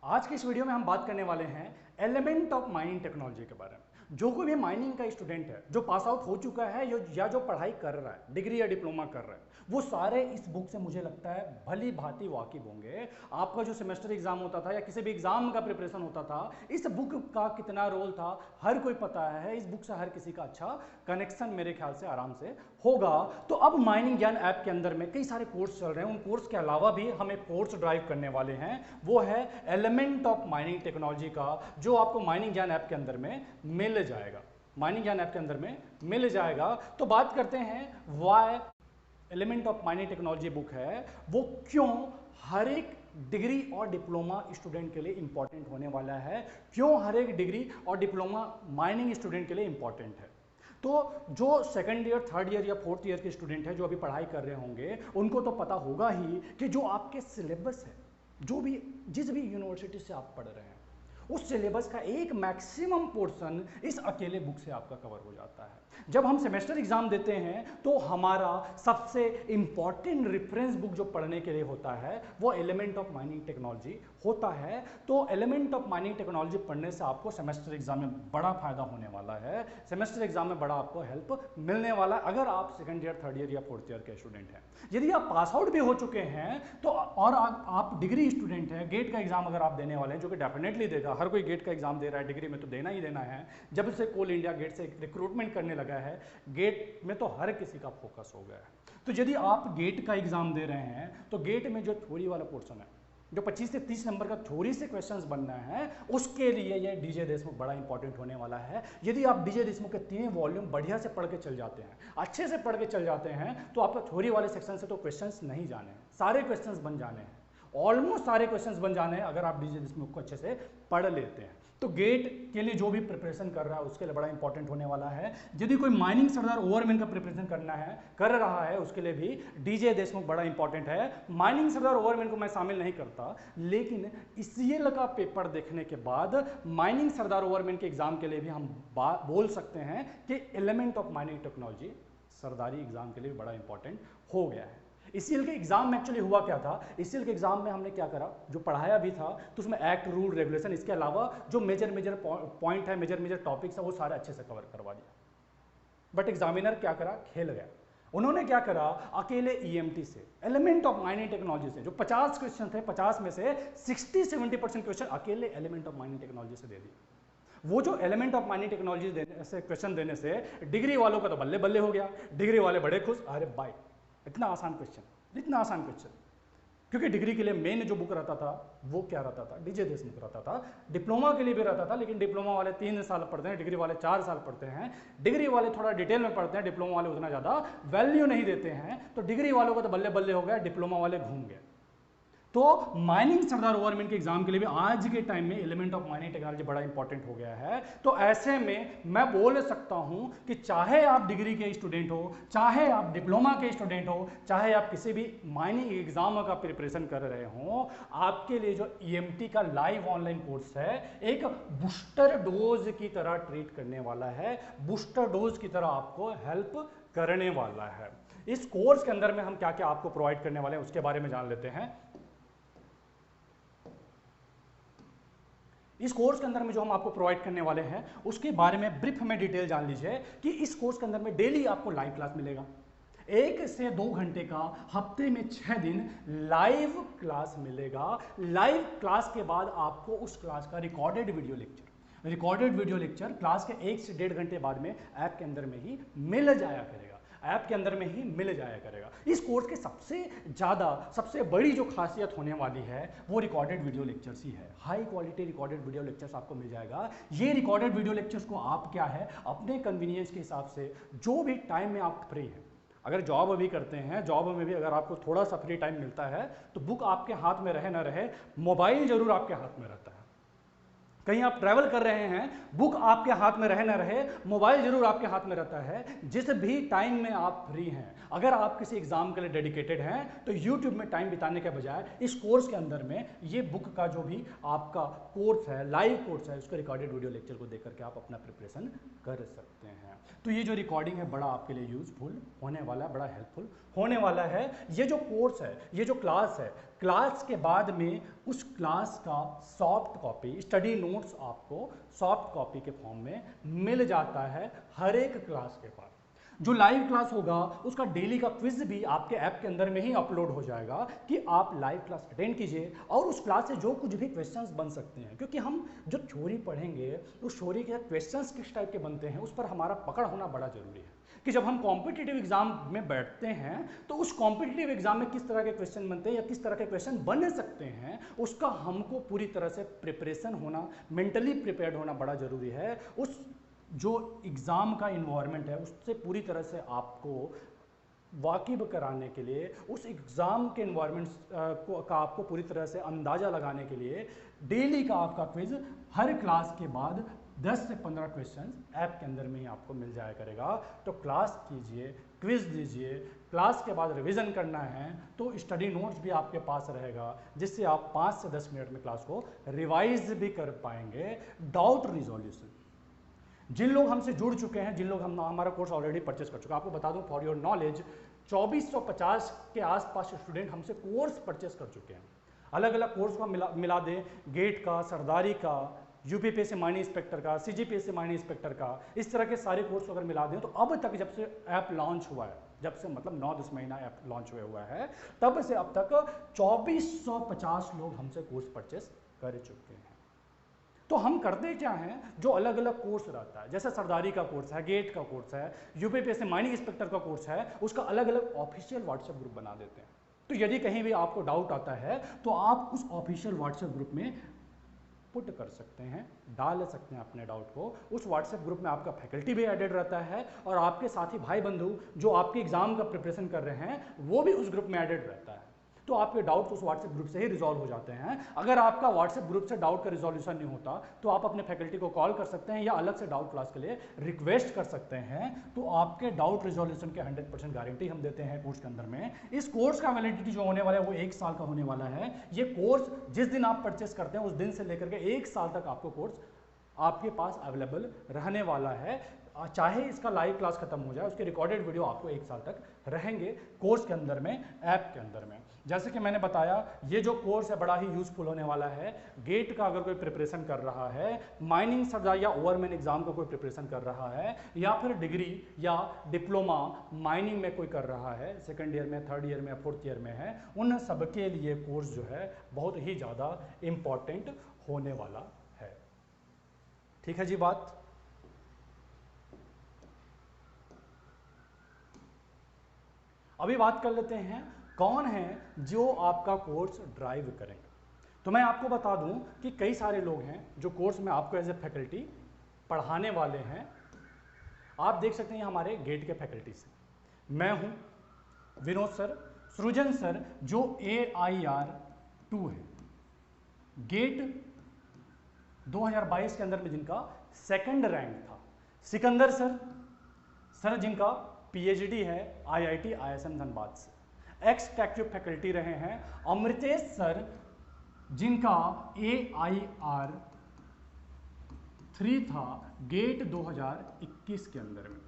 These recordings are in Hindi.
आज की इस वीडियो में हम बात करने वाले हैं एलिमेंट ऑफ माइनिंग टेक्नोलॉजी के बारे में। जो कोई भी माइनिंग का स्टूडेंट है जो पास आउट हो चुका है या जो पढ़ाई कर रहा है, डिग्री या डिप्लोमा कर रहा है, वो सारे इस बुक से मुझे लगता है भली भांति वाकिफ होंगे। आपका जो सेमेस्टर एग्जाम होता था या किसी भी एग्जाम का प्रिपरेशन होता था, इस बुक का कितना रोल था हर कोई पता है। इस बुक से हर किसी का अच्छा कनेक्शन मेरे ख्याल से आराम से होगा। तो अब माइनिंग ज्ञान ऐप के अंदर में कई सारे कोर्स चल रहे हैं। उन कोर्स के अलावा भी हम एक कोर्स ड्राइव करने वाले हैं, वो है एलिमेंट ऑफ माइनिंग टेक्नोलॉजी का, जो आपको माइनिंग ज्ञान ऐप के अंदर में मिल जाएगा। माइनिंग ज्ञान ऐप के अंदर में मिल जाएगा। तो बात करते हैं why element of mining technology book है, वो क्यों हर एक डिग्री और डिप्लोमा स्टूडेंट के लिए इंपॉर्टेंट होने वाला है, क्यों हर एक डिग्री और डिप्लोमा माइनिंग स्टूडेंट के लिए इंपॉर्टेंट है। तो जो सेकंड ईयर, थर्ड ईयर या फोर्थ ईयर के स्टूडेंट हैं जो अभी पढ़ाई कर रहे होंगे, उनको तो पता होगा ही कि जो आपके सिलेबस है, जो भी जिस भी यूनिवर्सिटी से आप पढ़ रहे हैं, उस सिलेबस का एक मैक्सिमम पोर्शन इस अकेले बुक से आपका कवर हो जाता है। जब हम सेमेस्टर एग्जाम देते हैं तो हमारा सबसे इंपॉर्टेंट रेफरेंस बुक जो पढ़ने के लिए होता है वो एलिमेंट ऑफ माइनिंग टेक्नोलॉजी होता है। तो एलिमेंट ऑफ माइनिंग टेक्नोलॉजी पढ़ने से आपको सेमेस्टर एग्जाम में बड़ा फायदा होने वाला है। सेमेस्टर एग्जाम में बड़ा आपको हेल्प मिलने वाला है अगर आप सेकंड ईयर, थर्ड ईयर या फोर्थ ईयर के स्टूडेंट हैं। यदि आप पास आउट भी हो चुके हैं तो और आप डिग्री स्टूडेंट हैं, गेट का एग्जाम अगर आप देने वाले हैं, जो कि डेफिनेटली देगा, हर कोई गेट का एग्जाम दे रहा है, डिग्री में तो देना ही देना है। जब से कोल इंडिया गेट से रिक्रूटमेंट करने लगा है, गेट में तो हर किसी का फोकस हो गया है। तो यदि आप गेट का एग्जाम दे रहे हैं तो गेट में जो थ्योरी वाला पोर्शन है, जो 25 से 30 नंबर का थ्योरी से क्वेश्चंस बनना है, उसके लिए ये डीजे देशमुख बड़ा इंपॉर्टेंट होने वाला है। यदि आप डीजे देशमुख के 3 वॉल्यूम बढ़िया से पढ़ के चल जाते हैं, अच्छे से पढ़ के चल जाते हैं, तो आपका थ्योरी वाले सेक्शन से तो क्वेश्चंस नहीं जाने हैं, सारे क्वेश्चंस बन जाने हैं, ऑलमोस्ट सारे क्वेश्चंस बन जाने हैं अगर आप डीजे देशमुख को अच्छे से पढ़ लेते हैं। तो गेट के लिए जो भी प्रिपरेशन कर रहा है उसके लिए बड़ा इंपॉर्टेंट होने वाला है। यदि कोई माइनिंग सरदार ओवरमैन का प्रिपरेशन कर रहा है, उसके लिए भी डीजे देशमुख बड़ा इंपॉर्टेंट है। माइनिंग सरदार ओवरमैन को मैं शामिल नहीं करता, लेकिन सीएल का पेपर देखने के बाद माइनिंग सरदार ओवरमैन के एग्जाम के लिए भी हम बोल सकते हैं कि एलिमेंट ऑफ माइनिंग टेक्नोलॉजी सरदारी एग्जाम के लिए बड़ा इंपॉर्टेंट हो गया है। सीएल के एग्जाम में एक्चुअली हुआ क्या था, सीएल के एग्जाम में हमने क्या करा, जो पढ़ाया भी था तो उसमें एक्ट, रूल, रेगुलेशन, इसके अलावा जो मेजर पॉइंट है, मेजर टॉपिक्स है, वो सारे अच्छे से कवर करवा दिया। बट एग्जामिनर क्या करा, खेल गया। उन्होंने क्या करा, अकेले ईएमटी से, एलिमेंट ऑफ माइनिंग टेक्नोलॉजी से, जो 50 क्वेश्चन थे, 50 में से 60-70% क्वेश्चन अकेले एलिमेंट ऑफ माइनिंग टेक्नोलॉजी से दे दिए। वो जो एलिमेंट ऑफ माइनिंग टेक्नोलॉजी से क्वेश्चन देने से डिग्री वालों का तो बल्ले बल्ले हो गया, डिग्री वाले बड़े खुश, अरे भाई इतना आसान क्वेश्चन, इतना आसान क्वेश्चन। क्योंकि डिग्री के लिए मेन जो बुक रहता था वो क्या रहता था, डीजे देशमुख रहता था। डिप्लोमा के लिए भी रहता था, लेकिन डिप्लोमा वाले 3 साल पढ़ते हैं, डिग्री वाले 4 साल पढ़ते हैं। डिग्री वाले थोड़ा डिटेल में पढ़ते हैं, डिप्लोमा वाले उतना ज़्यादा वैल्यू नहीं देते हैं। तो डिग्री वालों का तो बल्ले बल्ले हो गया, डिप्लोमा वाले घूम गए। तो माइनिंग सरदार ओवरमैन के एग्जाम के लिए भी आज के टाइम में एलिमेंट ऑफ माइनिंग टेक्नोलॉजी बड़ा इंपॉर्टेंट हो गया है। तो ऐसे में मैं बोल सकता हूं कि चाहे आप डिग्री के स्टूडेंट हो, चाहे आप डिप्लोमा के स्टूडेंट हो, चाहे आप किसी भी माइनिंग एग्जाम का प्रिपरेशन कर रहे हो, आपके लिए जो ईएमटी का लाइव ऑनलाइन कोर्स है एक बूस्टर डोज की तरह ट्रीट करने वाला है, बूस्टर डोज की तरह आपको हेल्प करने वाला है। इस कोर्स के अंदर में हम क्या क्या आपको प्रोवाइड करने वाले हैं उसके बारे में जान लेते हैं। इस कोर्स के अंदर में जो हम आपको प्रोवाइड करने वाले हैं उसके बारे में ब्रीफ में डिटेल जान लीजिए कि इस कोर्स के अंदर में डेली आपको लाइव क्लास मिलेगा, 1 से 2 घंटे का, हफ्ते में 6 दिन लाइव क्लास मिलेगा। लाइव क्लास के बाद आपको उस क्लास का रिकॉर्डेड वीडियो लेक्चर क्लास के 1 से 1.5 घंटे बाद में ऐप के अंदर में ही मिल जाया करेगा, ऐप के अंदर में ही मिल जाया करेगा। इस कोर्स के सबसे बड़ी जो खासियत होने वाली है वो रिकॉर्डेड वीडियो लेक्चर्स ही है। High quality recorded video lectures आपको मिल जाएगा। ये रिकॉर्डेड वीडियो लेक्चर्स को आप क्या है, अपने कन्वीनियंस के हिसाब से जो भी टाइम में आप फ्री हैं, अगर जॉब अभी करते हैं, जॉब में भी अगर आपको थोड़ा सा फ्री टाइम मिलता है तो बुक आपके हाथ में रहे ना रहे, मोबाइल जरूर आपके हाथ में रहता है। कहीं आप ट्रैवल कर रहे हैं, बुक आपके हाथ में रहे ना रहे, मोबाइल जरूर आपके हाथ में रहता है। जिस भी टाइम में आप फ्री हैं, अगर आप किसी एग्जाम के लिए डेडिकेटेड हैं तो यूट्यूब में टाइम बिताने के बजाय इस कोर्स के अंदर में ये बुक का जो भी आपका कोर्स है, लाइव कोर्स है, उसके रिकॉर्डेड वीडियो लेक्चर को देख करके आप अपना प्रिपरेशन कर सकते हैं। तो ये जो रिकॉर्डिंग है बड़ा आपके लिए यूजफुल होने वाला है, बड़ा हेल्पफुल होने वाला है। ये जो कोर्स है, ये जो क्लास है, क्लास के बाद में उस क्लास का सॉफ्ट कॉपी, स्टडी नोट्स आपको सॉफ्ट कॉपी के फॉर्म में मिल जाता है हर एक क्लास के बाद। जो लाइव क्लास होगा उसका डेली का क्विज भी आपके ऐप के अंदर में ही अपलोड हो जाएगा कि आप लाइव क्लास अटेंड कीजिए और उस क्लास से जो कुछ भी क्वेश्चंस बन सकते हैं, क्योंकि हम जो थ्योरी पढ़ेंगे उस थ्योरी के क्वेश्चंस किस टाइप के बनते हैं उस पर हमारा पकड़ होना बड़ा जरूरी है कि जब हम कॉम्पिटिटिव एग्जाम में बैठते हैं तो उस कॉम्पिटिटिव एग्जाम में किस तरह के क्वेश्चन बनते हैं या किस तरह के क्वेश्चन बन सकते हैं उसका हमको पूरी तरह से प्रिपरेशन होना, मेंटली प्रिपेयर्ड होना बड़ा जरूरी है। उस जो एग्ज़ाम का इन्वायरमेंट है उससे पूरी तरह से आपको वाकिफ कराने के लिए, उस एग्ज़ाम के इन्वायरमेंट का आपको पूरी तरह से अंदाज़ा लगाने के लिए डेली का आपका क्विज हर क्लास के बाद 10 से 15 क्वेश्चन ऐप के अंदर में ही आपको मिल जाया करेगा। तो क्लास कीजिए, क्विज दीजिए, क्लास के बाद रिवीजन करना है तो स्टडी नोट्स भी आपके पास रहेगा जिससे आप 5 से 10 मिनट में क्लास को रिवाइज भी कर पाएंगे। डाउट रिजोल्यूशन, जिन लोग हमसे जुड़ चुके हैं, जिन लोग हमारा कोर्स ऑलरेडी परचेस कर चुके हैं, आपको बता दूं फॉर योर नॉलेज 2450 के आसपास स्टूडेंट हमसे कोर्स परचेस कर चुके हैं। अलग अलग कोर्स को मिला दें, गेट का, सरदारी का, यूपीपीएससी माइनिंग इंस्पेक्टर का, सीजीपीएससी माइनिंग इंस्पेक्टर का, इस तरह के सारे कोर्स अगर मिला दें तो अब तक जब से ऐप लॉन्च हुआ है, जब से मतलब 9-10 महीना ऐप लॉन्च हुआ है, तब से अब तक 2450 लोग हमसे कोर्स परचेस कर चुके हैं। तो हम करते क्या हैं, जो अलग अलग कोर्स रहता है, जैसे सरदारी का कोर्स है, गेट का कोर्स है, यूपीपीएससी माइनिंग इंस्पेक्टर का कोर्स है, उसका अलग अलग ऑफिशियल व्हाट्सएप ग्रुप बना देते हैं। तो यदि कहीं भी आपको डाउट आता है तो आप उस ऑफिशियल व्हाट्सएप ग्रुप में पुट कर सकते हैं, डाल सकते हैं अपने डाउट को। उस व्हाट्सएप ग्रुप में आपका फैकल्टी भी एडेड रहता है और आपके साथी भाई बंधु जो आपके एग्जाम का प्रिपरेशन कर रहे हैं वो भी उस ग्रुप में एडेड रहता है। तो आपके डाउट उस व्हाट्सएप ग्रुप से ही रिजॉल्व हो जाते हैं। अगर आपका व्हाट्सएप ग्रुप से डाउट का रिजोल्यूशन नहीं होता तो आप अपने फैकल्टी को कॉल कर सकते हैं या अलग से डाउट क्लास के लिए रिक्वेस्ट कर सकते हैं। तो आपके डाउट रिजोल्यूशन के 100% गारंटी हम देते हैं कोर्स के अंदर में। इस कोर्स का वैलिडिटी जो होने वाला है वो 1 साल का होने वाला है। ये कोर्स जिस दिन आप परचेस करते हैं उस दिन से लेकर के 1 साल तक आपको कोर्स आपके पास अवेलेबल रहने वाला है। चाहे इसका लाइव क्लास खत्म हो जाए, उसके रिकॉर्डेड वीडियो आपको 1 साल तक रहेंगे कोर्स के अंदर में, ऐप के अंदर में। जैसे कि मैंने बताया, ये जो कोर्स है बड़ा ही यूजफुल होने वाला है। गेट का अगर कोई प्रिपरेशन कर रहा है, माइनिंग सरदार या ओवरमैन एग्जाम का कोई प्रिपरेशन कर रहा है, या फिर डिग्री या डिप्लोमा माइनिंग में कोई कर रहा है, सेकेंड ईयर में, थर्ड ईयर में, फोर्थ ईयर में है, उन सबके लिए कोर्स जो है बहुत ही ज़्यादा इम्पॉर्टेंट होने वाला है। ठीक है जी बात। अभी बात कर लेते हैं कौन है जो आपका कोर्स ड्राइव करेंगे। तो मैं आपको बता दूं कि कई सारे लोग हैं जो कोर्स में आपको एज ए फैकल्टी पढ़ाने वाले हैं। आप देख सकते हैं हमारे गेट के फैकल्टी से, मैं हूं विनोद सर, सृजन सर जो AIR2 है, गेट 2022 के अंदर में जिनका सेकंड रैंक था, सिकंदर सर जिनका PhD है IIT ISM धनबाद से, एक्स टेक्यू फैकल्टी रहे हैं अमृतेश सर जिनका AIR3 था गेट 2021 के अंदर में,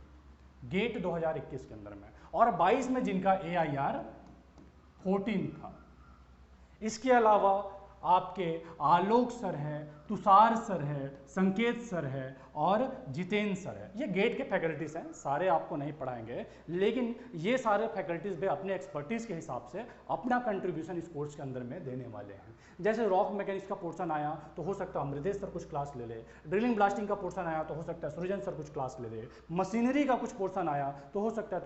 गेट 2021 के अंदर में, और 22 में जिनका AIR14 था। इसके अलावा आपके आलोक सर है, तुषार सर है, संकेत सर है और जितेंद्र सर है। ये गेट के फैकल्टीज हैं, सारे आपको नहीं पढ़ाएंगे, लेकिन ये सारे फैकल्टीज भी अपने एक्सपर्टीज के हिसाब से अपना कंट्रीब्यूशन इस कोर्स के अंदर में देने वाले हैं। जैसे रॉक मैकेनिक्स का पोर्शन आया तो हो सकता है अमृतेश सर कुछ क्लास ले ले, ड्रिलिंग ब्लास्टिंग का पोर्शन आया तो हो सकता है सृजन सर कुछ क्लास ले ले, मशीनरी का कुछ पोर्शन आया तो हो सकता है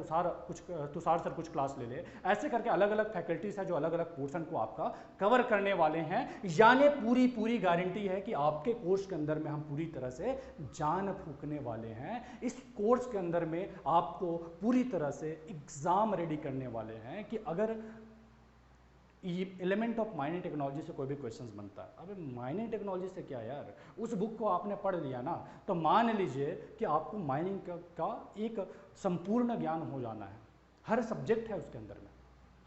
तुषार सर कुछ क्लास ले ले। ऐसे करके अलग अलग फैकल्टीज है जो अलग अलग पोर्शन को आपका कवर करने वाले हैं। यानी पूरी गारंटी है कि आपके कोर्स के अंदर में हम पूरी तरह से जान फूकने वाले हैं। इस कोर्स के अंदर में आपको पूरी तरह से एग्जाम रेडी करने वाले हैं कि अगर एलिमेंट ऑफ माइनिंग टेक्नोलॉजी से कोई भी क्वेश्चंस बनता है, अबे माइनिंग टेक्नोलॉजी से क्या यार, उस बुक को आपने पढ़ लिया ना, तो मान लीजिए कि आपको माइनिंग का एक संपूर्ण ज्ञान हो जाना है। हर सब्जेक्ट है उसके अंदर में,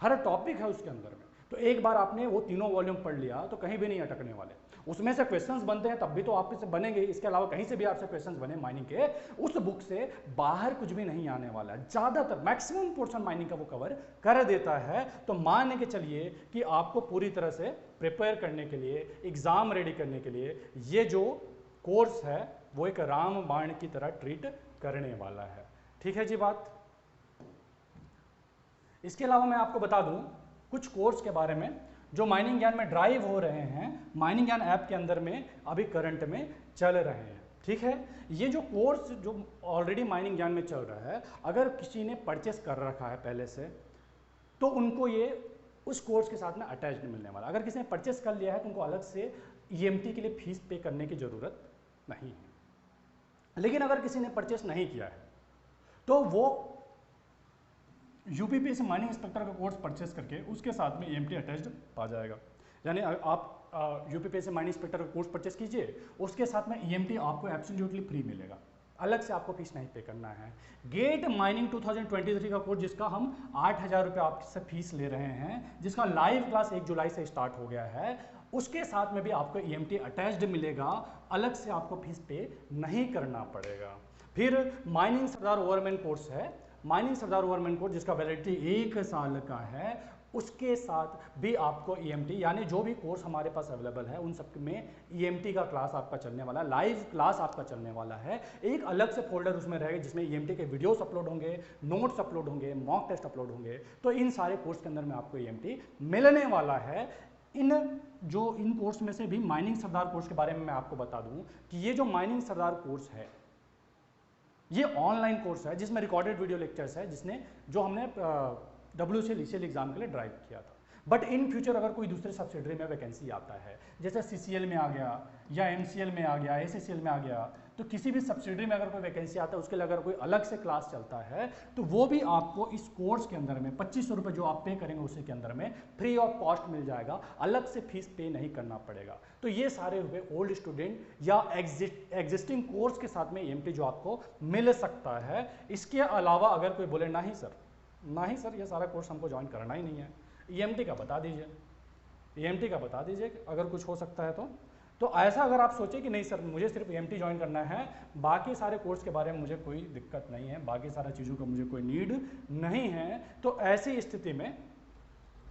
हर टॉपिक है उसके अंदर में, तो एक बार आपने वो तीनों वॉल्यूम पढ़ लिया तो कहीं भी नहीं अटकने वाले। उसमें से क्वेश्चंस बनते हैं तब भी तो आपसे बनेंगे, इसके अलावा कहीं से भी आपसे क्वेश्चंस बने माइनिंग के, उस बुक से बाहर कुछ भी नहीं आने वाला है। ज़्यादातर मैक्सिमम पोर्शन माइनिंग का वो कवर कर देता है। तो मान के चलिए कि आपको पूरी तरह से प्रिपेयर करने के लिए, एग्जाम रेडी करने के लिए ये जो कोर्स है वो एक रामबाण की तरह ट्रीट करने वाला है। ठीक है जी बात। इसके अलावा मैं आपको बता दूं कुछ कोर्स के बारे में जो माइनिंग ज्ञान में ड्राइव हो रहे हैं, माइनिंग ज्ञान ऐप के अंदर में अभी करंट में चल रहे हैं। ठीक है, ये जो कोर्स जो ऑलरेडी माइनिंग ज्ञान में चल रहा है, अगर किसी ने परचेस कर रखा है पहले से तो उनको ये उस कोर्स के साथ में अटैच्ड मिलने वाला। अगर किसी ने परचेस कर लिया है तो उनको अलग से EMT के लिए फीस पे करने की ज़रूरत नहीं है। लेकिन अगर किसी ने परचेस नहीं किया है तो वो UPPSC माइनिंग इंस्पेक्टर का कोर्स परचेस करके उसके साथ में EMT अटैच्ड पा जाएगा। यानी आप UPPSC माइनिंग इंस्पेक्टर का कोर्स परचेस कीजिए, उसके साथ में EMT आपको एब्सोल्युटली फ्री मिलेगा, अलग से आपको फीस नहीं पे करना है। गेट माइनिंग 2023 का कोर्स जिसका हम 8,000 रुपये आपसे फीस ले रहे हैं, जिसका लाइव क्लास 1 जुलाई से स्टार्ट हो गया है, उसके साथ में भी आपको EMT अटैच्ड मिलेगा, अलग से आपको फीस पे नहीं करना पड़ेगा। फिर माइनिंग सरदार ओवरमैन कोर्स है, माइनिंग सरदार ओवरमैन कोर्स जिसका वैलिडिटी 1 साल का है, उसके साथ भी आपको EMT यानी जो भी कोर्स हमारे पास अवेलेबल है उन सब में EMT का क्लास आपका चलने वाला है, लाइव क्लास आपका चलने वाला है। एक अलग से फोल्डर उसमें रहेगा जिसमें EMT के वीडियोस अपलोड होंगे, नोट्स अपलोड होंगे, मॉक टेस्ट अपलोड होंगे। तो इन सारे कोर्स के अंदर में आपको EMT मिलने वाला है। इन कोर्स में से भी माइनिंग सरदार कोर्स के बारे में मैं आपको बता दूं कि ये जो माइनिंग सरदार कोर्स है ये ऑनलाइन कोर्स है जिसमें रिकॉर्डेड वीडियो लेक्चर्स है, जो हमने WCL ECL एग्जाम के लिए ड्राइव किया था। बट इन फ्यूचर अगर कोई दूसरे सब्सिडरी में वैकेंसी आता है, जैसे CCL में आ गया या MCL में आ गया, SCCL में आ गया, तो किसी भी सब्सिडरी में अगर कोई वैकेंसी आता है उसके लिए अगर कोई अलग से क्लास चलता है तो वो भी आपको इस कोर्स के अंदर में 2500 रुपये जो आप पे करेंगे उसी के अंदर में फ्री ऑफ कॉस्ट मिल जाएगा, अलग से फीस पे नहीं करना पड़ेगा। तो ये सारे हुए ओल्ड स्टूडेंट या एग्जिस्टिंग कोर्स के साथ में EMT जो आपको मिल सकता है। इसके अलावा अगर कोई बोले नहीं सर ये सारा कोर्स हमको ज्वाइन करना ही नहीं है, EMT का बता दीजिए, EMT का बता दीजिए अगर कुछ हो सकता है तो ऐसा अगर आप सोचे कि नहीं सर मुझे सिर्फ EMT ज्वाइन करना है, बाकी सारे कोर्स के बारे में मुझे कोई दिक्कत नहीं है, बाकी सारा चीज़ों का मुझे कोई नीड नहीं है, तो ऐसी स्थिति में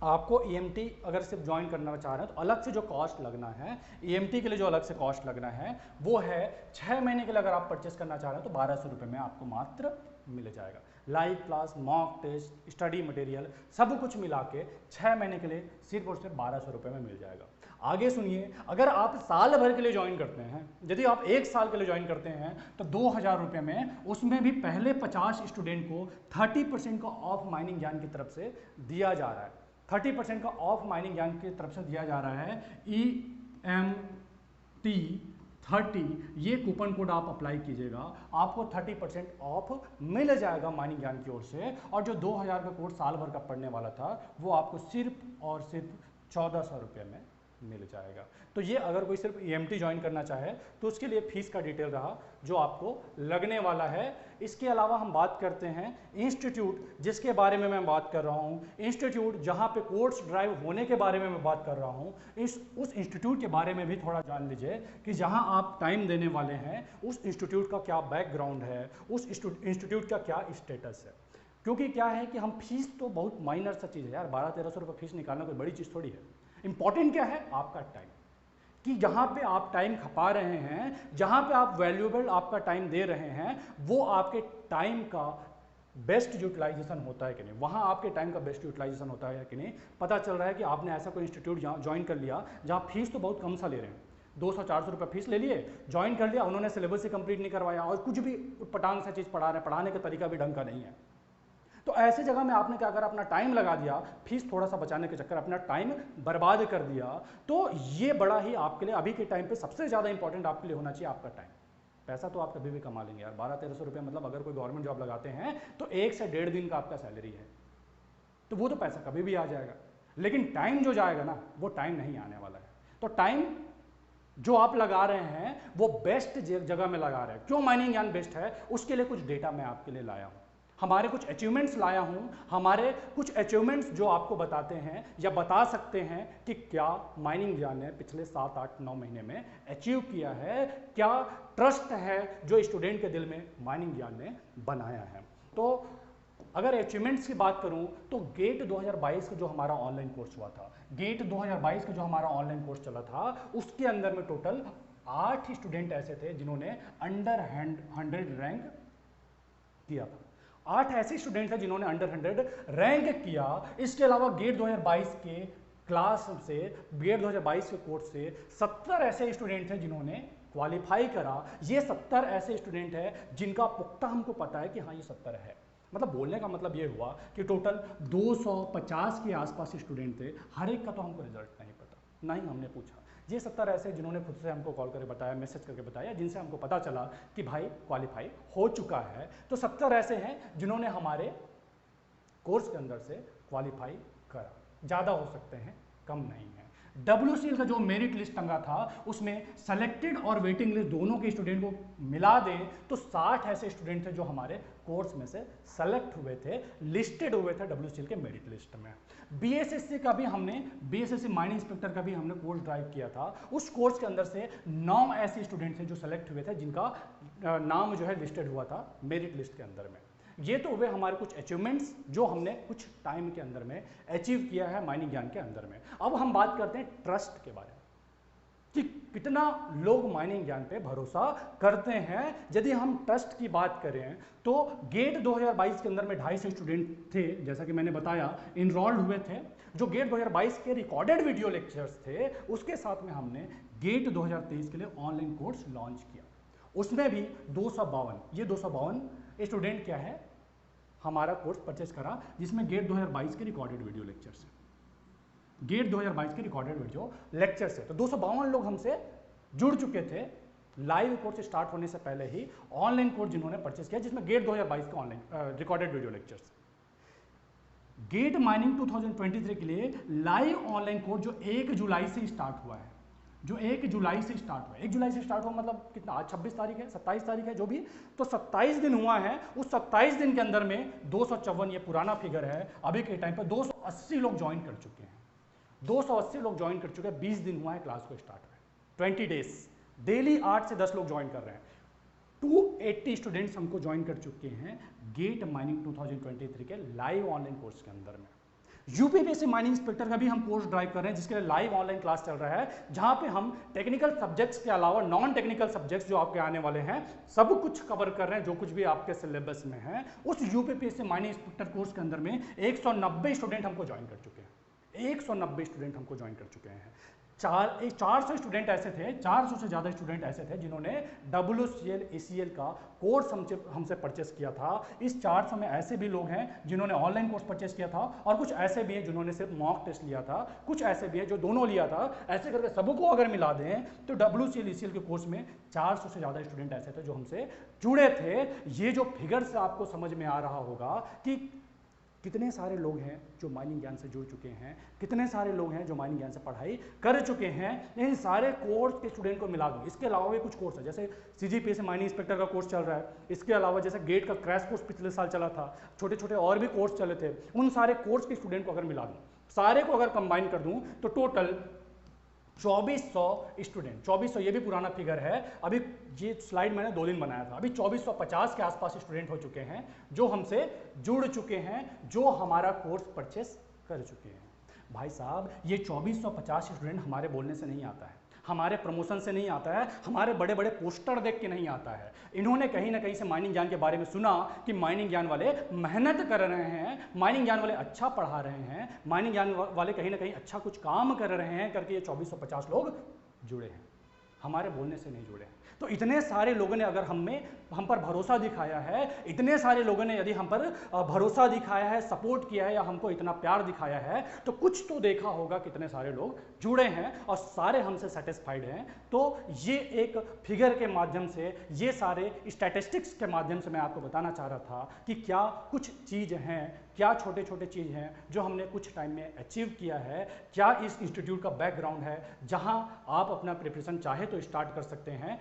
आपको EMT अगर सिर्फ ज्वाइन करना चाह रहे हैं तो अलग से जो कॉस्ट लगना है, EMT के लिए जो अलग से कॉस्ट लगना है वो है 6 महीने के लिए अगर आप परचेस करना चाह रहे हैं तो 1200 रुपये में आपको मात्र मिल जाएगा। Live class, mock test, study material सब कुछ मिला के 6 महीने के लिए सिर्फ और सिर्फ 1200 रुपये में मिल जाएगा। आगे सुनिए, अगर आप साल भर के लिए ज्वाइन करते हैं, यदि आप 1 साल के लिए ज्वाइन करते हैं तो 2000 रुपये में, उसमें भी पहले 50 स्टूडेंट को 30% का ऑफ माइनिंग ज्ञान की तरफ से दिया जा रहा है। 30% का ऑफ माइनिंग ज्ञान की तरफ से दिया जा रहा है। EMT30 ये कूपन कोड आप अप्लाई कीजिएगा, आपको 30% ऑफ मिल जाएगा माइनिंग ज्ञान की ओर से। और जो 2000 का कोर्स साल भर का पढ़ने वाला था वो आपको सिर्फ और सिर्फ 1400 रुपये में मिल जाएगा। तो ये अगर कोई सिर्फ EMT ज्वाइन करना चाहे तो उसके लिए फीस का डिटेल रहा जो आपको लगने वाला है। इसके अलावा हम बात करते हैं इंस्टीट्यूट, जिसके बारे में मैं बात कर रहा हूँ, इंस्टीट्यूट जहाँ पे कोर्स ड्राइव होने के बारे में मैं बात कर रहा हूँ, उस इंस्टीट्यूट के बारे में भी थोड़ा जान लीजिए कि जहाँ आप टाइम देने वाले हैं उस इंस्टीट्यूट का क्या बैकग्राउंड है, उस इंस्टीट्यूट का क्या स्टेटस है। क्योंकि क्या है कि हम फीस तो बहुत माइनर सा चीज़ है यार, 1200-1300 रुपये फीस निकालना कोई बड़ी चीज़ थोड़ी है। इंपॉर्टेंट क्या है? आपका टाइम, कि जहाँ पे आप टाइम खपा रहे हैं, जहाँ पे आप वैल्यूएबल आपका टाइम दे रहे हैं, वो आपके टाइम का बेस्ट यूटिलाइजेशन होता है कि नहीं, वहाँ आपके टाइम का बेस्ट यूटिलाइजेशन होता है कि नहीं। पता चल रहा है कि आपने ऐसा कोई इंस्टीट्यूट ज्वाइन कर लिया जहाँ फीस तो बहुत कम सा ले रहे हैं, 200-400 रुपये फीस ले लिए, ज्वाइन कर लिया, उन्होंने सिलेबस ही कंप्लीट नहीं करवाया और कुछ भी पटांग सा चीज़ पढ़ा रहे हैं, पढ़ाने का तरीका भी ढंग का नहीं है। तो ऐसी जगह में आपने क्या करा, अपना टाइम लगा दिया, फीस थोड़ा सा बचाने के चक्कर अपना टाइम बर्बाद कर दिया। तो ये बड़ा ही आपके लिए अभी के टाइम पे सबसे ज़्यादा इंपॉर्टेंट आपके लिए होना चाहिए आपका टाइम। पैसा तो आप कभी भी कमा लेंगे यार, 1200-1300 रुपये मतलब अगर कोई गवर्नमेंट जॉब लगाते हैं तो 1 से 1.5 दिन का आपका सैलरी है, तो वो तो पैसा कभी भी आ जाएगा। लेकिन टाइम जो जाएगा ना, वो टाइम नहीं आने वाला है। तो टाइम जो आप लगा रहे हैं वो बेस्ट जगह में लगा रहे हैं। क्यों माइनिंग ज्ञान बेस्ट है, उसके लिए कुछ डेटा मैं आपके लिए लाया हूँ। हमारे कुछ अचीवमेंट्स लाया हूं, हमारे कुछ अचीवमेंट्स जो आपको बताते हैं या बता सकते हैं कि क्या माइनिंग ज्ञान ने पिछले 7, 8, 9 महीने में अचीव किया है, क्या ट्रस्ट है जो स्टूडेंट के दिल में माइनिंग ज्ञान ने बनाया है। तो अगर अचीवमेंट्स की बात करूं तो गेट 2022 का जो हमारा ऑनलाइन कोर्स हुआ था, गेट 2022 का जो हमारा ऑनलाइन कोर्स चला था, उसके अंदर में टोटल 8 स्टूडेंट ऐसे थे जिन्होंने अंडर 100 रैंक किया था। 8 ऐसे स्टूडेंट थे जिन्होंने अंडर 100 रैंक किया। इसके अलावा गेट 2022 के क्लास से, गेट 2022 के कोर्स से 70 ऐसे स्टूडेंट थे जिन्होंने क्वालिफाई करा। ये 70 ऐसे स्टूडेंट हैं जिनका पुख्ता हमको पता है कि हाँ ये 70 है। मतलब बोलने का मतलब ये हुआ कि टोटल 250 के आसपास स्टूडेंट थे। हर एक का तो हमको रिजल्ट नहीं पता, ना ही हमने पूछा। ये 70 ऐसे जिन्होंने खुद से हमको कॉल करके बताया, मैसेज करके बताया, जिनसे हमको पता चला कि भाई क्वालिफाई हो चुका है। तो 70 ऐसे हैं जिन्होंने हमारे कोर्स के अंदर से क्वालिफाई करा। ज़्यादा हो सकते हैं, कम नहीं है। WCL का जो मेरिट लिस्ट टंगा था उसमें सेलेक्टेड और वेटिंग लिस्ट दोनों के स्टूडेंट को मिला दें तो 60 ऐसे स्टूडेंट थे जो हमारे कोर्स में से सेलेक्ट हुए थे, लिस्टेड हुए थे WCL के मेरिट लिस्ट में। BSSC का भी हमने, BSSC माइनिंग इंस्पेक्टर का भी हमने कोर्स ड्राइव किया था। उस कोर्स के अंदर से 9 ऐसे स्टूडेंट थे जो सेलेक्ट हुए थे, जिनका नाम जो है लिस्टेड हुआ था मेरिट लिस्ट के अंदर में। ये तो हुए हमारे कुछ अचीवमेंट्स जो हमने कुछ टाइम के अंदर में अचीव किया है माइनिंग ज्ञान के अंदर में। अब हम बात करते हैं ट्रस्ट के बारे में कि कितना लोग माइनिंग ज्ञान पे भरोसा करते हैं। यदि हम ट्रस्ट की बात करें तो गेट 2022 के अंदर में 250 स्टूडेंट थे, जैसा कि मैंने बताया, इनरोल्ड हुए थे। जो गेट 2022 के रिकॉर्डेड वीडियो लेक्चर्स थे उसके साथ में हमने गेट 2023 के लिए ऑनलाइन कोर्स लॉन्च किया। उसमें भी 252 स्टूडेंट क्या है हमारा कोर्स परचेस करा, जिसमें गेट 2022 के रिकॉर्डेड वीडियो लेक्चर्स है। गेट 2022 के रिकॉर्डेड वीडियो लेक्चर्स है। तो 252 लोग हमसे जुड़ चुके थे लाइव कोर्स स्टार्ट होने से पहले ही, ऑनलाइन कोर्स जिन्होंने परचेस किया, जिसमें गेट 2022 का online recorded video lectures. GATE mining 2023 के लिए लाइव ऑनलाइन कोर्स जो 1 जुलाई से स्टार्ट हुआ है, जो 1 जुलाई से स्टार्ट हुआ है। 1 जुलाई से स्टार्ट हुआ मतलब कितना, आज 26 तारीख है, 27 तारीख है, जो भी, तो 27 दिन हुआ है। उस 27 दिन के अंदर में 254, ये पुराना फिगर है, अभी के टाइम पर 280 लोग ज्वाइन कर चुके हैं। 280 लोग ज्वाइन कर चुके हैं। 20 दिन हुआ है क्लास को स्टार्ट हुए, 20 डेज, डेली 8 से 10 लोग ज्वाइन कर रहे हैं। 280 स्टूडेंट्स हमको ज्वाइन कर चुके हैं गेट माइनिंग 2023 के लाइव ऑनलाइन कोर्स के अंदर में। यूपीपीएससी माइनिंग इंस्पेक्टर का भी हम कोर्स ड्राइव कर रहे हैं, जिसके लिए लाइव ऑनलाइन क्लास चल रहा है, जहां पे हम टेक्निकल सब्जेक्ट्स के अलावा नॉन टेक्निकल सब्जेक्ट्स जो आपके आने वाले हैं सब कुछ कवर कर रहे हैं, जो कुछ भी आपके सिलेबस में है। उस यूपीपीएससी माइनिंग इंस्पेक्टर कोर्स के अंदर में 190 स्टूडेंट हमको ज्वाइन कर चुके हैं। 190 स्टूडेंट हमको ज्वाइन कर चुके हैं। 400 स्टूडेंट ऐसे थे, 400 से ज़्यादा स्टूडेंट ऐसे थे जिन्होंने WCL ACL का कोर्स हमसे परचेस किया था। इस 400 में ऐसे भी लोग हैं जिन्होंने ऑनलाइन कोर्स परचेस किया था, और कुछ ऐसे भी हैं जिन्होंने सिर्फ मॉक टेस्ट लिया था, कुछ ऐसे भी हैं जो दोनों लिया था। ऐसे करके सबको अगर मिला दें तो WCL ACL के कोर्स में 400 से ज़्यादा स्टूडेंट ऐसे थे जो हमसे जुड़े थे। ये जो फिगर से आपको समझ में आ रहा होगा कि कितने सारे लोग हैं जो माइनिंग ज्ञान से जुड़ चुके हैं, कितने सारे लोग हैं जो माइनिंग ज्ञान से पढ़ाई कर चुके हैं। इन सारे कोर्स के स्टूडेंट को मिला दूँ। इसके अलावा भी कुछ कोर्स है, जैसे CGPSC माइनिंग इंस्पेक्टर का कोर्स चल रहा है। इसके अलावा जैसे गेट का क्रैश कोर्स पिछले साल चला था, छोटे छोटे और भी कोर्स चले थे। उन सारे कोर्स के स्टूडेंट को अगर मिला दूँ, सारे को अगर कंबाइन कर दूँ तो टोटल 2400 स्टूडेंट, 2400 ये भी पुराना फिगर है, अभी ये स्लाइड मैंने 2 दिन बनाया था। अभी 2450 के आसपास स्टूडेंट हो चुके हैं जो हमसे जुड़ चुके हैं, जो हमारा कोर्स परचेस कर चुके हैं। भाई साहब, ये 2450 स्टूडेंट हमारे बोलने से नहीं आता है, हमारे प्रमोशन से नहीं आता है, हमारे बड़े बड़े पोस्टर देख के नहीं आता है। इन्होंने कहीं ना कहीं से माइनिंग ज्ञान के बारे में सुना कि माइनिंग ज्ञान वाले मेहनत कर रहे हैं, माइनिंग ज्ञान वाले अच्छा पढ़ा रहे हैं, माइनिंग ज्ञान वाले कहीं ना कहीं अच्छा कुछ काम कर रहे हैं करके ये 2450 लोग जुड़े हैं, हमारे बोलने से नहीं जुड़े हैं। तो इतने सारे लोगों ने अगर हम पर भरोसा दिखाया है, इतने सारे लोगों ने यदि हम पर भरोसा दिखाया है, सपोर्ट किया है, या हमको इतना प्यार दिखाया है, तो कुछ तो देखा होगा कितने सारे लोग जुड़े हैं और सारे हमसे सेटिस्फाइड हैं। तो ये एक फिगर के माध्यम से, ये सारे स्टैटिस्टिक्स के माध्यम से मैं आपको बताना चाह रहा था कि क्या कुछ चीज़ हैं, क्या छोटे छोटे चीज़ हैं जो हमने कुछ टाइम में अचीव किया है, क्या इस इंस्टीट्यूट का बैकग्राउंड है जहां आप अपना प्रिपरेशन चाहे तो स्टार्ट कर सकते हैं।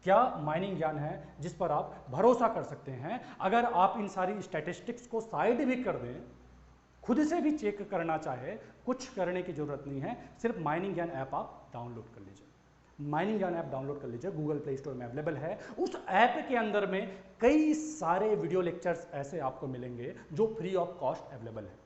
क्या माइनिंग ज्ञान है जिस पर आप भरोसा कर सकते हैं? अगर आप इन सारी स्टैटिस्टिक्स को साइड भी कर दें, खुद से भी चेक करना चाहे, कुछ करने की जरूरत नहीं है, सिर्फ माइनिंग ज्ञान ऐप आप डाउनलोड कर लीजिए। माइनिंग ज्ञान ऐप डाउनलोड कर लीजिए, गूगल प्ले स्टोर में अवेलेबल है। उस ऐप के अंदर में कई सारे वीडियो लेक्चर्स ऐसे आपको मिलेंगे जो फ्री ऑफ कॉस्ट अवेलेबल है।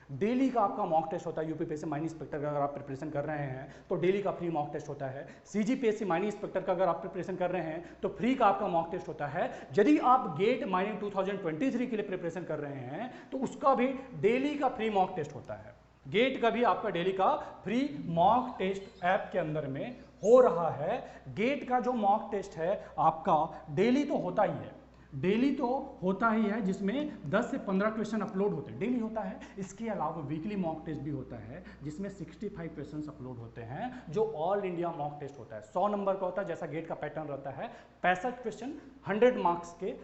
डेली का आपका मॉक टेस्ट होता है। यूपीपीएससी माइनिंग इंस्पेक्टर का अगर आप प्रिपरेशन कर रहे हैं तो डेली का फ्री मॉक टेस्ट होता है। सीजीपीएससी माइनिंग इंस्पेक्टर का अगर आप प्रिपरेशन कर रहे हैं तो फ्री का आपका मॉक टेस्ट होता है। यदि आप गेट माइनिंग 2023 के लिए प्रिपरेशन कर रहे हैं तो उसका भी डेली का फ्री मॉक टेस्ट होता है। गेट का भी आपका डेली का फ्री मॉक टेस्ट ऐप के अंदर में हो रहा है। गेट का जो मॉक टेस्ट है आपका डेली तो होता ही है, डेली तो होता ही है, जिसमें 10 से 15 क्वेश्चन अपलोड होते हैं, डेली होता है। इसके अलावा वीकली मॉक टेस्ट भी होता है जिसमें 65 क्वेश्चन अपलोड होते हैं, जो ऑल इंडिया मॉक टेस्ट होता है। 100 नंबर का होता है, जैसा गेट का पैटर्न रहता है। 65 क्वेश्चन 100 मार्क्स के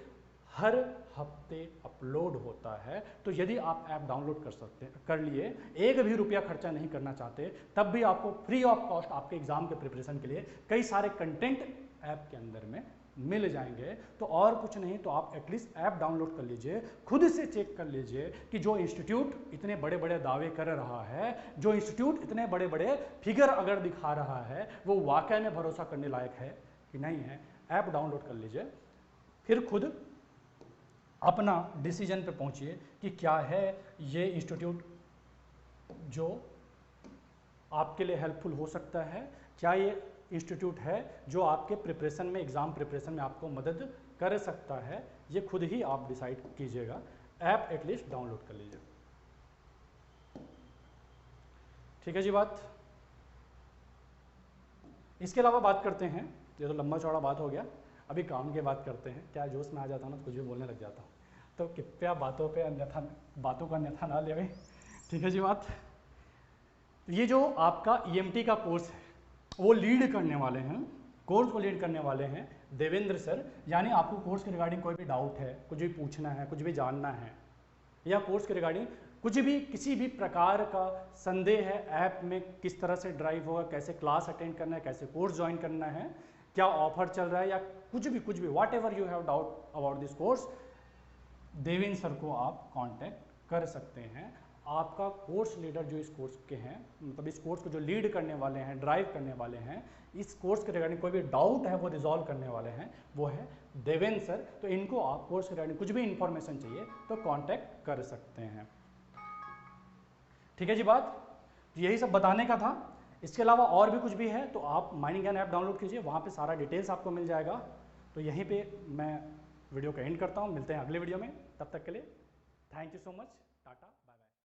हर हफ्ते अपलोड होता है। तो यदि आप ऐप डाउनलोड कर लिए, एक भी रुपया खर्चा नहीं करना चाहते, तब भी आपको फ्री ऑफ कॉस्ट आपके एग्जाम के प्रिपरेशन के लिए कई सारे कंटेंट ऐप के अंदर में मिल जाएंगे। तो और कुछ नहीं तो आप एटलीस्ट ऐप डाउनलोड कर लीजिए, खुद से चेक कर लीजिए कि जो इंस्टीट्यूट इतने बड़े बड़े दावे कर रहा है, जो इंस्टीट्यूट इतने बड़े बड़े फिगर अगर दिखा रहा है, वो वाकई में भरोसा करने लायक है कि नहीं है। ऐप डाउनलोड कर लीजिए, फिर खुद अपना डिसीजन पे पहुंचिए कि क्या है ये इंस्टीट्यूट जो आपके लिए हेल्पफुल हो सकता है, क्या ये इंस्टीट्यूट है जो आपके प्रिपरेशन में, एग्जाम प्रिपरेशन में आपको मदद कर सकता है। ये खुद ही आप डिसाइड कीजिएगा। ऐप एटलीस्ट डाउनलोड कर लीजिए। ठीक है जी बात। इसके अलावा बात करते हैं, ये तो लंबा चौड़ा बात हो गया, अभी काम की बात करते हैं। क्या जोश में आ जाता हूँ ना तो कुछ भी बोलने लग जाता हूँ, तो कृपया बातों का अन्यथा ना ले। ठीक है जी बात। ये जो आपका ईएमटी का कोर्स है वो लीड करने वाले हैं, कोर्स को लीड करने वाले हैं देवेंद्र सर। यानी आपको कोर्स के रिगार्डिंग कोई भी डाउट है, कुछ भी पूछना है, कुछ भी जानना है, या कोर्स के रिगार्डिंग कुछ भी किसी भी प्रकार का संदेह है, ऐप में किस तरह से ड्राइव होगा, कैसे क्लास अटेंड करना है, कैसे कोर्स ज्वाइन करना है, क्या ऑफर चल रहा है, या कुछ भी what ever you have doubt about this course, Devendra sir को आप कांटेक्ट कर सकते हैं। आपका कोर्स लीडर जो इस कोर्स के हैं, मतलब इस कोर्स को जो लीड करने वाले हैं, ड्राइव करने वाले हैं, इस कोर्स के रिगार्डिंग कोई भी डाउट है वो रिजॉल्व करने वाले हैं, वो है देवेंद्र सर। तो इनको आप कोर्स के रिगार्डिंग कुछ भी इंफॉर्मेशन चाहिए तो कांटेक्ट कर सकते हैं। ठीक है जी बात। यही सब बताने का था। इसके अलावा और भी कुछ भी है तो आप माइनिंग ज्ञान ऐप डाउनलोड कीजिए, वहाँ पे सारा डिटेल्स आपको मिल जाएगा। तो यहीं पे मैं वीडियो का एंड करता हूँ, मिलते हैं अगले वीडियो में, तब तक के लिए थैंक यू सो मच।